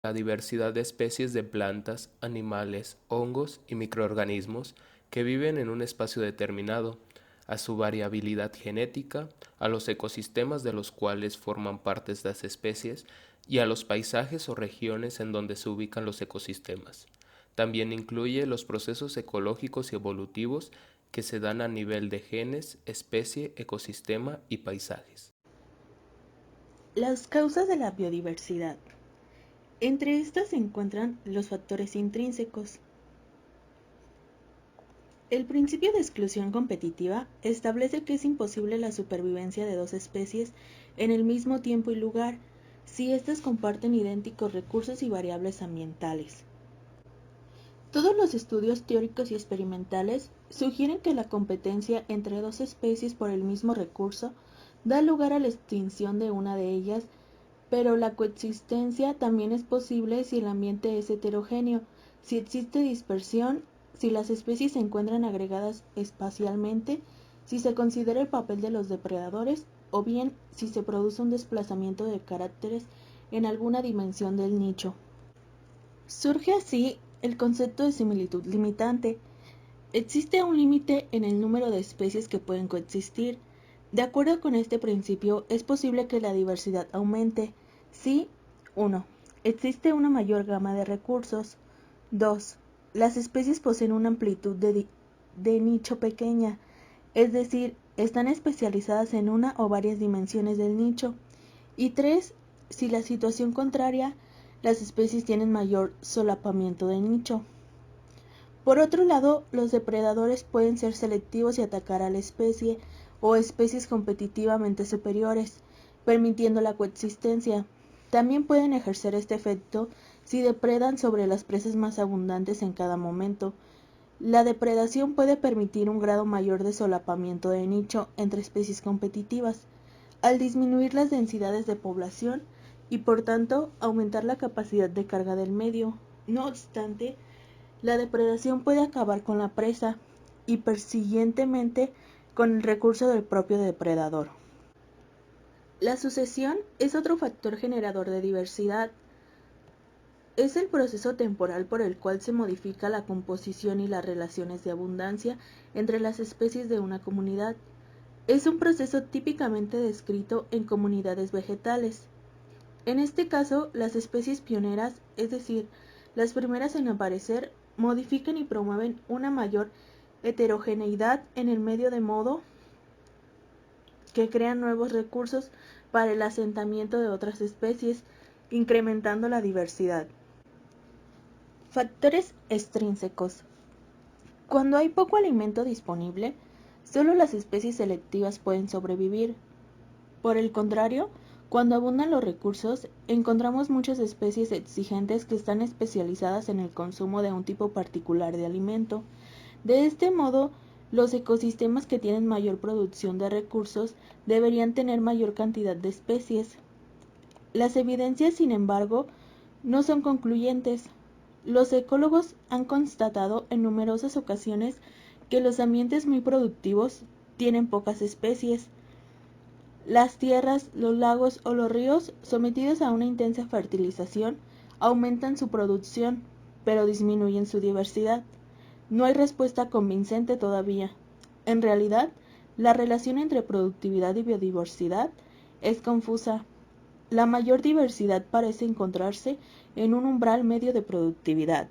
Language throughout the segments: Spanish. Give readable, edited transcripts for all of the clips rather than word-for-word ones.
la diversidad de especies de plantas, animales, hongos y microorganismos que viven en un espacio determinado, a su variabilidad genética, a los ecosistemas de los cuales forman parte estas especies y a los paisajes o regiones en donde se ubican los ecosistemas. También incluye los procesos ecológicos y evolutivos que se dan a nivel de genes, especie, ecosistema y paisajes. Las causas de la biodiversidad. Entre estas se encuentran los factores intrínsecos. El principio de exclusión competitiva establece que es imposible la supervivencia de dos especies en el mismo tiempo y lugar si éstas comparten idénticos recursos y variables ambientales. Todos los estudios teóricos y experimentales sugieren que la competencia entre dos especies por el mismo recurso da lugar a la extinción de una de ellas, pero la coexistencia también es posible si el ambiente es heterogéneo, si existe dispersión, si las especies se encuentran agregadas espacialmente, si se considera el papel de los depredadores o bien si se produce un desplazamiento de caracteres en alguna dimensión del nicho. Surge así el concepto de similitud limitante. Existe un límite en el número de especies que pueden coexistir. De acuerdo con este principio, es posible que la diversidad aumente si 1. Existe una mayor gama de recursos. 2. Las especies poseen una amplitud de nicho pequeña, es decir, están especializadas en una o varias dimensiones del nicho. Y 3. Si la situación contraria, las especies tienen mayor solapamiento de nicho. Por otro lado, los depredadores pueden ser selectivos y atacar a la especie o especies competitivamente superiores, permitiendo la coexistencia. También pueden ejercer este efecto si depredan sobre las presas más abundantes en cada momento. La depredación puede permitir un grado mayor de solapamiento de nicho entre especies competitivas, al disminuir las densidades de población y por tanto aumentar la capacidad de carga del medio. No obstante, la depredación puede acabar con la presa y persiguientemente con el recurso del propio depredador. La sucesión es otro factor generador de diversidad. Es el proceso temporal por el cual se modifica la composición y las relaciones de abundancia entre las especies de una comunidad. Es un proceso típicamente descrito en comunidades vegetales. En este caso, las especies pioneras, es decir, las primeras en aparecer, modifican y promueven una mayor heterogeneidad en el medio de modo que crean nuevos recursos para el asentamiento de otras especies, incrementando la diversidad. Factores extrínsecos. Cuando hay poco alimento disponible, solo las especies selectivas pueden sobrevivir. Por el contrario, cuando abundan los recursos, encontramos muchas especies exigentes que están especializadas en el consumo de un tipo particular de alimento. De este modo, los ecosistemas que tienen mayor producción de recursos deberían tener mayor cantidad de especies. Las evidencias, sin embargo, no son concluyentes. Los ecólogos han constatado en numerosas ocasiones que los ambientes muy productivos tienen pocas especies. Las tierras, los lagos o los ríos, sometidos a una intensa fertilización, aumentan su producción, pero disminuyen su diversidad. No hay respuesta convincente todavía. En realidad, la relación entre productividad y biodiversidad es confusa. La mayor diversidad parece encontrarse en un umbral medio de productividad.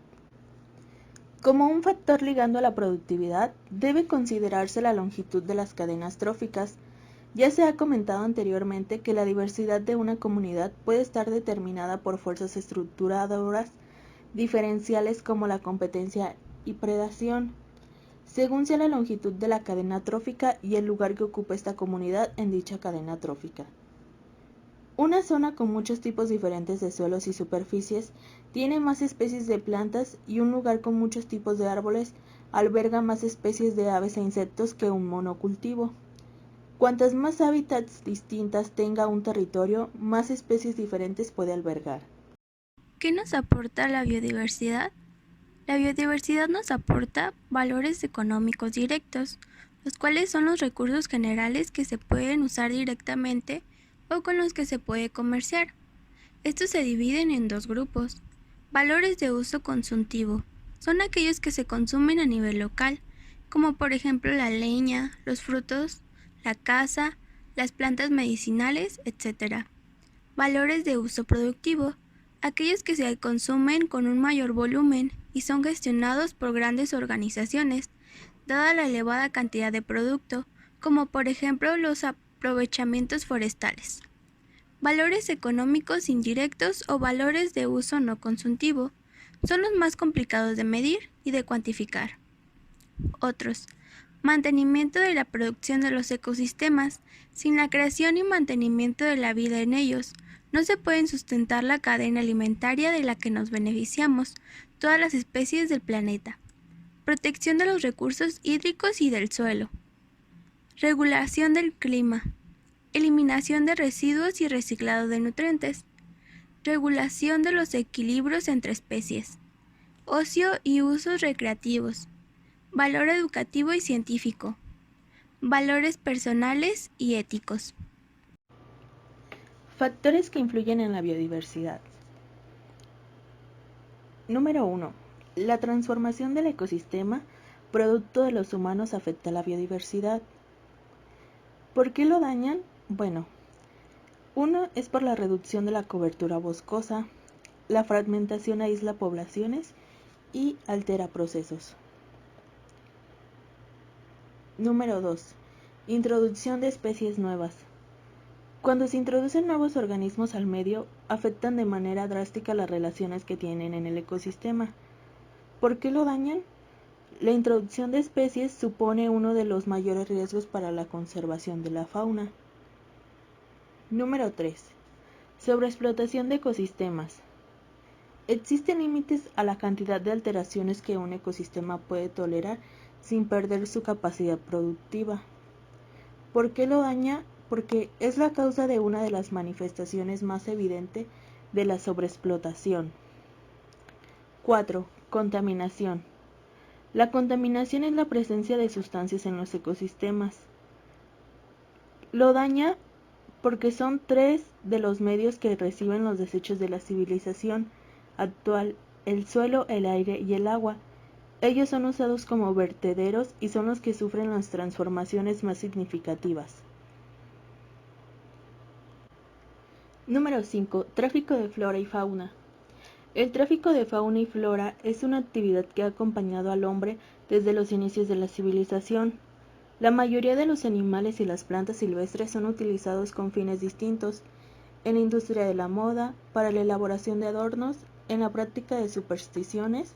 Como un factor ligando a la productividad, debe considerarse la longitud de las cadenas tróficas. Ya se ha comentado anteriormente que la diversidad de una comunidad puede estar determinada por fuerzas estructuradoras diferenciales como la competencia y predación, según sea la longitud de la cadena trófica y el lugar que ocupa esta comunidad en dicha cadena trófica. Una zona con muchos tipos diferentes de suelos y superficies tiene más especies de plantas y un lugar con muchos tipos de árboles alberga más especies de aves e insectos que un monocultivo. Cuantas más hábitats distintas tenga un territorio, más especies diferentes puede albergar. ¿Qué nos aporta la biodiversidad? La biodiversidad nos aporta valores económicos directos, los cuales son los recursos generales que se pueden usar directamente o con los que se puede comerciar. Estos se dividen en dos grupos. Valores de uso consultivo. Son aquellos que se consumen a nivel local, como por ejemplo la leña, los frutos, la caza, las plantas medicinales, etc. Valores de uso productivo. Aquellos que se consumen con un mayor volumen y son gestionados por grandes organizaciones, dada la elevada cantidad de producto, como por ejemplo los aprovechamientos forestales. Valores económicos indirectos o valores de uso no consultivo son los más complicados de medir y de cuantificar. Otros. Mantenimiento de la producción de los ecosistemas. Sin la creación y mantenimiento de la vida en ellos, no se puede sustentar la cadena alimentaria de la que nos beneficiamos todas las especies del planeta. Protección de los recursos hídricos y del suelo. Regulación del clima. Eliminación de residuos y reciclado de nutrientes. Regulación de los equilibrios entre especies. Ocio y usos recreativos. Valor educativo y científico. Valores personales y éticos. Factores que influyen en la biodiversidad. Número 1. La transformación del ecosistema, producto de los humanos, afecta a la biodiversidad. ¿Por qué lo dañan? Bueno, uno es por la reducción de la cobertura boscosa, la fragmentación aísla poblaciones y altera procesos. Número 2. Introducción de especies nuevas. Cuando se introducen nuevos organismos al medio, afectan de manera drástica las relaciones que tienen en el ecosistema. ¿Por qué lo dañan? La introducción de especies supone uno de los mayores riesgos para la conservación de la fauna. Número 3. Sobreexplotación de ecosistemas. Existen límites a la cantidad de alteraciones que un ecosistema puede tolerar sin perder su capacidad productiva. ¿Por qué lo daña? Porque es la causa de una de las manifestaciones más evidentes de la sobreexplotación. 4. Contaminación. La contaminación es la presencia de sustancias en los ecosistemas. Lo daña porque son 3 de los medios que reciben los desechos de la civilización actual: el suelo, el aire y el agua. Ellos son usados como vertederos y son los que sufren las transformaciones más significativas. Número 5. Tráfico de flora y fauna. El tráfico de fauna y flora es una actividad que ha acompañado al hombre desde los inicios de la civilización. La mayoría de los animales y las plantas silvestres son utilizados con fines distintos: en la industria de la moda, para la elaboración de adornos, en la práctica de supersticiones,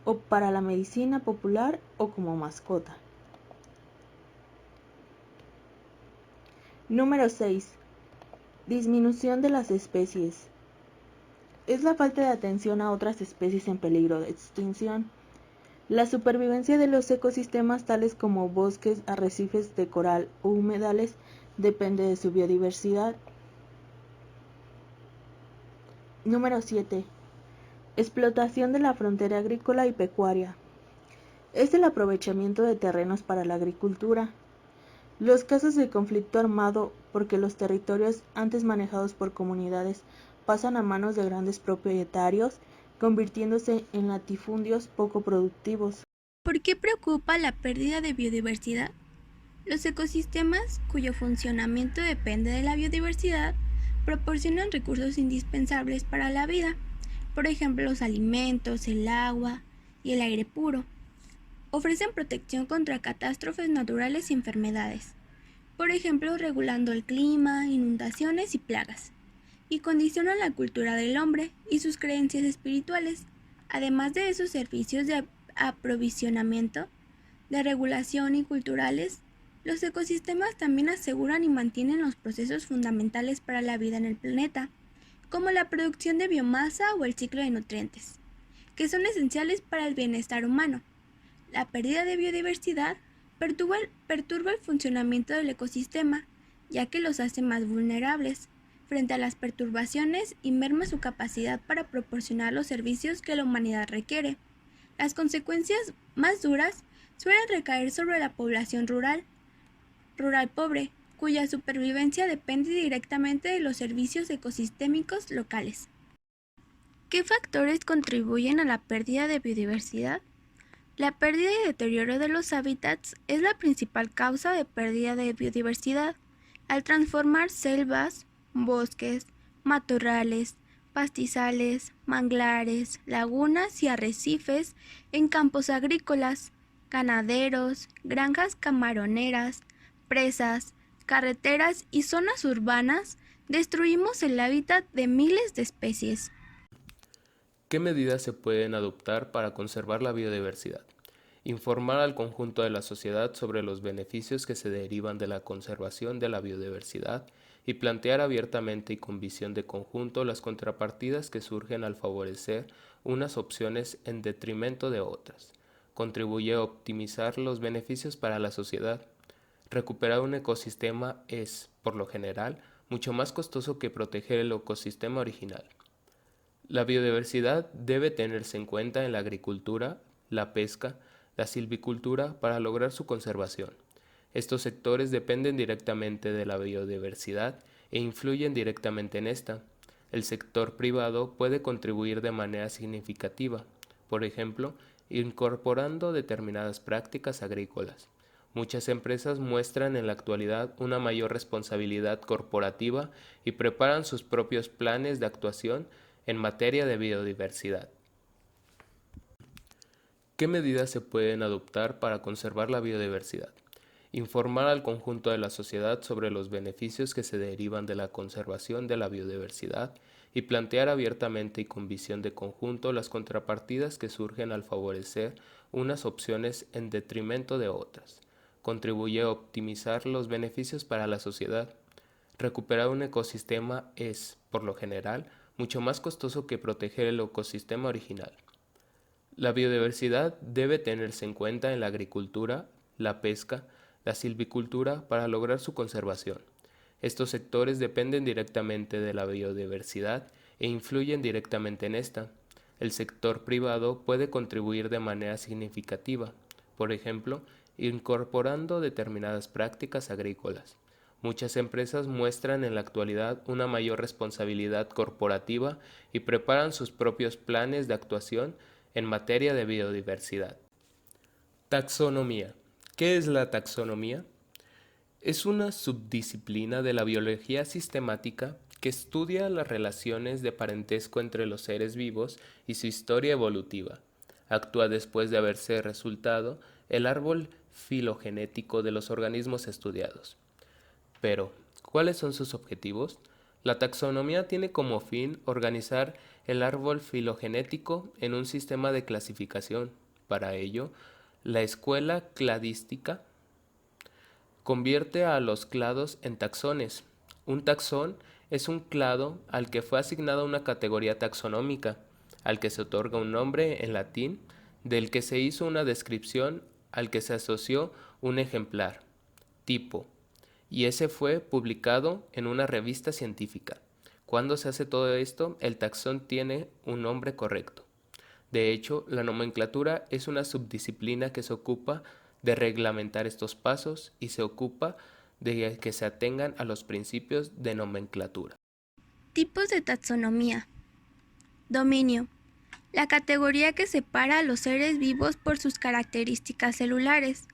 o para la medicina popular o como mascota. Número 6. Disminución de las especies. Es la falta de atención a otras especies en peligro de extinción. La supervivencia de los ecosistemas tales como bosques, arrecifes de coral o humedales depende de su biodiversidad. Número 7. Explotación de la frontera agrícola y pecuaria. Es el aprovechamiento de terrenos para la agricultura. Los casos de conflicto armado, porque los territorios antes manejados por comunidades pasan a manos de grandes propietarios, convirtiéndose en latifundios poco productivos. ¿Por qué preocupa la pérdida de biodiversidad? Los ecosistemas, cuyo funcionamiento depende de la biodiversidad, proporcionan recursos indispensables para la vida, por ejemplo los alimentos, el agua y el aire puro. Ofrecen protección contra catástrofes naturales y enfermedades, por ejemplo regulando el clima, inundaciones y plagas, y condicionan la cultura del hombre y sus creencias espirituales, además de esos servicios de aprovisionamiento, de regulación y culturales. Los ecosistemas también aseguran y mantienen los procesos fundamentales para la vida en el planeta, como la producción de biomasa o el ciclo de nutrientes, que son esenciales para el bienestar humano. La pérdida de biodiversidad perturba el funcionamiento del ecosistema, ya que los hace más vulnerables frente a las perturbaciones y merma su capacidad para proporcionar los servicios que la humanidad requiere. Las consecuencias más duras suelen recaer sobre la población rural pobre, cuya supervivencia depende directamente de los servicios ecosistémicos locales. ¿Qué factores contribuyen a la pérdida de biodiversidad? La pérdida y deterioro de los hábitats es la principal causa de pérdida de biodiversidad. Al transformar selvas, bosques, matorrales, pastizales, manglares, lagunas y arrecifes en campos agrícolas, ganaderos, granjas camaroneras, presas, carreteras y zonas urbanas, destruimos el hábitat de miles de especies. ¿Qué medidas se pueden adoptar para conservar la biodiversidad? Informar al conjunto de la sociedad sobre los beneficios que se derivan de la conservación de la biodiversidad y plantear abiertamente y con visión de conjunto las contrapartidas que surgen al favorecer unas opciones en detrimento de otras. Contribuye a optimizar los beneficios para la sociedad. Recuperar un ecosistema es, por lo general, mucho más costoso que proteger el ecosistema original. La biodiversidad debe tenerse en cuenta en la agricultura, la pesca, la silvicultura para lograr su conservación. Estos sectores dependen directamente de la biodiversidad e influyen directamente en esta. El sector privado puede contribuir de manera significativa, por ejemplo, incorporando determinadas prácticas agrícolas. Muchas empresas muestran en la actualidad una mayor responsabilidad corporativa y preparan sus propios planes de actuación en materia de biodiversidad. ¿Qué medidas se pueden adoptar para conservar la biodiversidad? Informar al conjunto de la sociedad sobre los beneficios que se derivan de la conservación de la biodiversidad y plantear abiertamente y con visión de conjunto las contrapartidas que surgen al favorecer unas opciones en detrimento de otras. Contribuye a optimizar los beneficios para la sociedad. Recuperar un ecosistema es, por lo general, mucho más costoso que proteger el ecosistema original. La biodiversidad debe tenerse en cuenta en la agricultura, la pesca, la silvicultura para lograr su conservación. Estos sectores dependen directamente de la biodiversidad e influyen directamente en esta. El sector privado puede contribuir de manera significativa, por ejemplo, incorporando determinadas prácticas agrícolas. Muchas empresas muestran en la actualidad una mayor responsabilidad corporativa y preparan sus propios planes de actuación en materia de biodiversidad. Taxonomía. ¿Qué es la taxonomía? Es una subdisciplina de la biología sistemática que estudia las relaciones de parentesco entre los seres vivos y su historia evolutiva. Actúa después de haberse resultado el árbol filogenético de los organismos estudiados. Pero, ¿cuáles son sus objetivos? La taxonomía tiene como fin organizar el árbol filogenético en un sistema de clasificación. Para ello, la escuela cladística convierte a los clados en taxones. Un taxón es un clado al que fue asignada una categoría taxonómica, al que se otorga un nombre en latín, del que se hizo una descripción, al que se asoció un ejemplar, tipo, y ese fue publicado en una revista científica. Cuando se hace todo esto, el taxón tiene un nombre correcto. De hecho, la nomenclatura es una subdisciplina que se ocupa de reglamentar estos pasos y se ocupa de que se atengan a los principios de nomenclatura. Tipos de taxonomía. Dominio. La categoría que separa a los seres vivos por sus características celulares.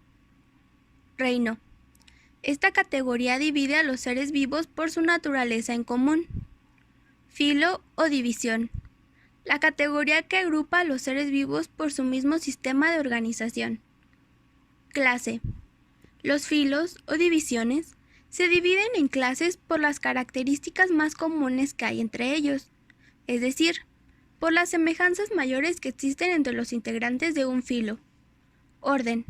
Reino. Esta categoría divide a los seres vivos por su naturaleza en común. Filo o división. La categoría que agrupa a los seres vivos por su mismo sistema de organización. Clase. Los filos o divisiones se dividen en clases por las características más comunes que hay entre ellos, es decir, por las semejanzas mayores que existen entre los integrantes de un filo. Orden.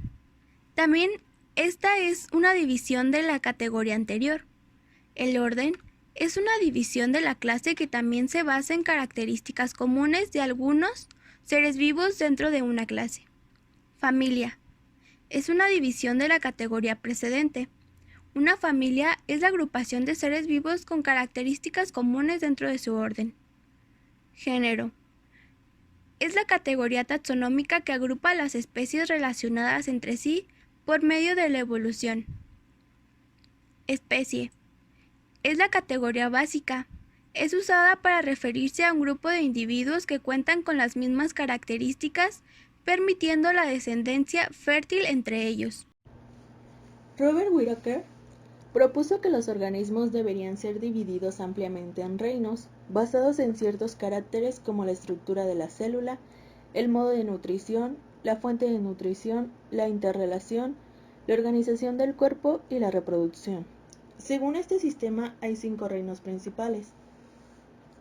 También esta es una división de la categoría anterior. El orden es una división de la clase que también se basa en características comunes de algunos seres vivos dentro de una clase. Familia. Es una división de la categoría precedente. Una familia es la agrupación de seres vivos con características comunes dentro de su orden. Género. Es la categoría taxonómica que agrupa las especies relacionadas entre sí por medio de la evolución. Especie. Es la categoría básica. Es usada para referirse a un grupo de individuos que cuentan con las mismas características, permitiendo la descendencia fértil entre ellos. Robert Whittaker propuso que los organismos deberían ser divididos ampliamente en reinos, basados en ciertos caracteres como la estructura de la célula, el modo de nutrición, la fuente de nutrición, la interrelación, la organización del cuerpo y la reproducción. Según este sistema, hay 5 reinos principales.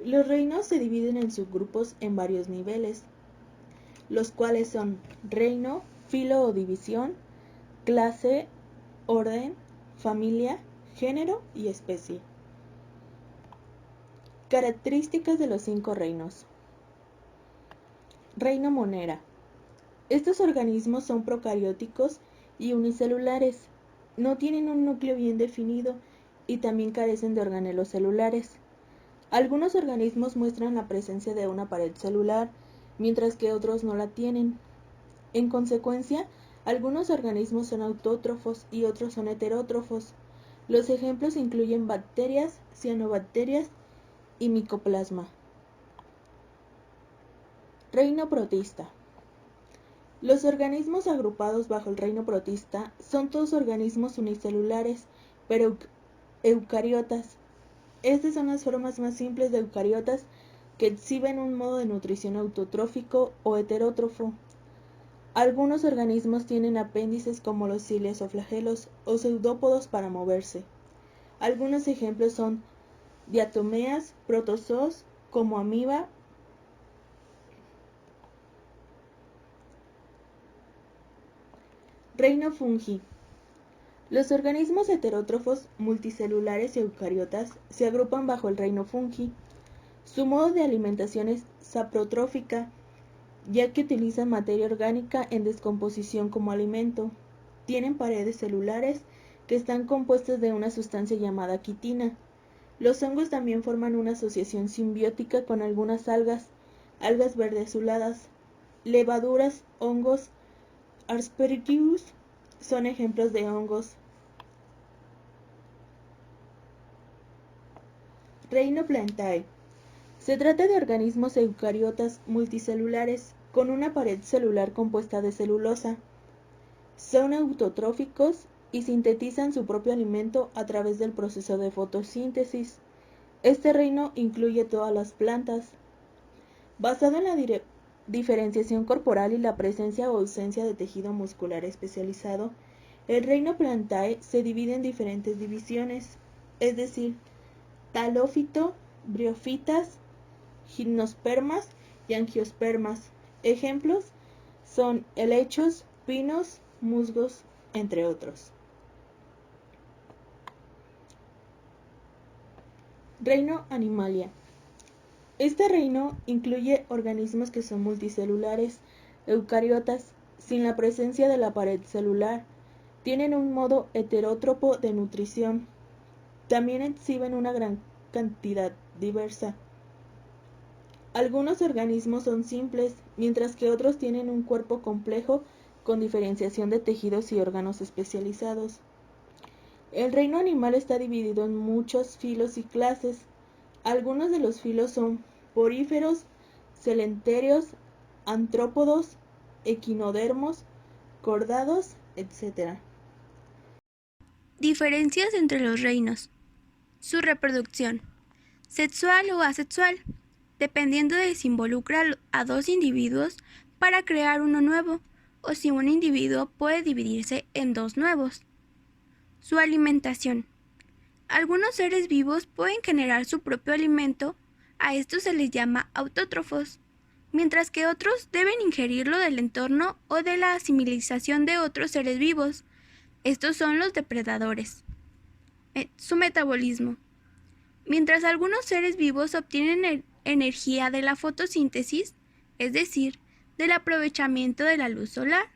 Los reinos se dividen en subgrupos en varios niveles, los cuales son reino, filo o división, clase, orden, familia, género y especie. Características de los 5 reinos. Reino Monera. Estos organismos son procarióticos y unicelulares. No tienen un núcleo bien definido y también carecen de organelos celulares. Algunos organismos muestran la presencia de una pared celular, mientras que otros no la tienen. En consecuencia, algunos organismos son autótrofos y otros son heterótrofos. Los ejemplos incluyen bacterias, cianobacterias y micoplasma. Reino protista. Los organismos agrupados bajo el reino protista son todos organismos unicelulares, pero eucariotas. Estas son las formas más simples de eucariotas que exhiben un modo de nutrición autotrófico o heterótrofo. Algunos organismos tienen apéndices como los cilios o flagelos o pseudópodos para moverse. Algunos ejemplos son diatomeas, protozoos como amiba, Reino fungi. Los organismos heterótrofos, multicelulares y eucariotas se agrupan bajo el reino fungi. Su modo de alimentación es saprotrófica, ya que utilizan materia orgánica en descomposición como alimento. Tienen paredes celulares que están compuestas de una sustancia llamada quitina. Los hongos también forman una asociación simbiótica con algunas algas verde azuladas. Levaduras, hongos, Aspergillus son ejemplos de hongos. Reino Plantae. Se trata de organismos eucariotas multicelulares con una pared celular compuesta de celulosa. Son autotróficos y sintetizan su propio alimento a través del proceso de fotosíntesis. Este reino incluye todas las plantas. Basado en la diferenciación corporal y la presencia o ausencia de tejido muscular especializado, el reino Plantae se divide en diferentes divisiones, es decir, talófito, briófitas, gimnospermas y angiospermas. Ejemplos son helechos, pinos, musgos, entre otros. Reino Animalia. Este reino incluye organismos que son multicelulares, eucariotas, sin la presencia de la pared celular. Tienen un modo heterótropo de nutrición. También exhiben una gran cantidad diversa. Algunos organismos son simples, mientras que otros tienen un cuerpo complejo con diferenciación de tejidos y órganos especializados. El reino animal está dividido en muchos filos y clases. Algunos de los filos son poríferos, celentéreos, antrópodos, equinodermos, cordados, etc. Diferencias entre los reinos. Su reproducción, sexual o asexual, dependiendo de si involucra a 2 individuos para crear uno nuevo, o si un individuo puede dividirse en 2 nuevos. Su alimentación. Algunos seres vivos pueden generar su propio alimento, a estos se les llama autótrofos, mientras que otros deben ingerirlo del entorno o de la asimilización de otros seres vivos. Estos son los depredadores. Su metabolismo. Mientras algunos seres vivos obtienen energía de la fotosíntesis, es decir, del aprovechamiento de la luz solar,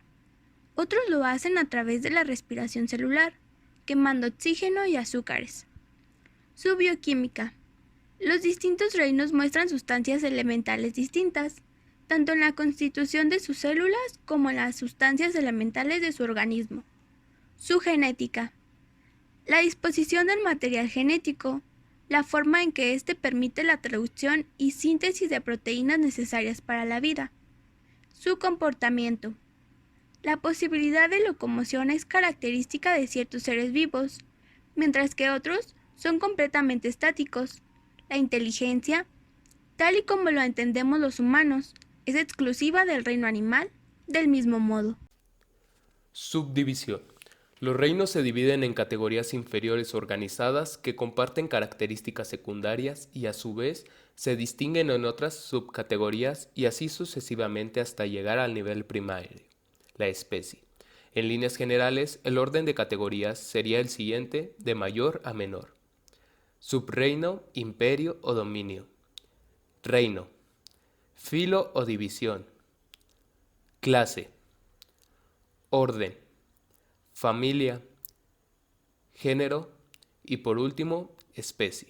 otros lo hacen a través de la respiración celular, quemando oxígeno y azúcares. Su bioquímica. Los distintos reinos muestran sustancias elementales distintas, tanto en la constitución de sus células como en las sustancias elementales de su organismo. Su genética. La disposición del material genético, la forma en que éste permite la traducción y síntesis de proteínas necesarias para la vida. Su comportamiento. La posibilidad de locomoción es característica de ciertos seres vivos, mientras que otros son completamente estáticos. La inteligencia, tal y como lo entendemos los humanos, es exclusiva del reino animal, del mismo modo. Subdivisión. Los reinos se dividen en categorías inferiores organizadas que comparten características secundarias y a su vez se distinguen en otras subcategorías y así sucesivamente hasta llegar al nivel primario, la especie. En líneas generales, el orden de categorías sería el siguiente de mayor a menor. Subreino, imperio o dominio. Reino. Filo o división. Clase. Orden. Familia. Género. Y por último, especie.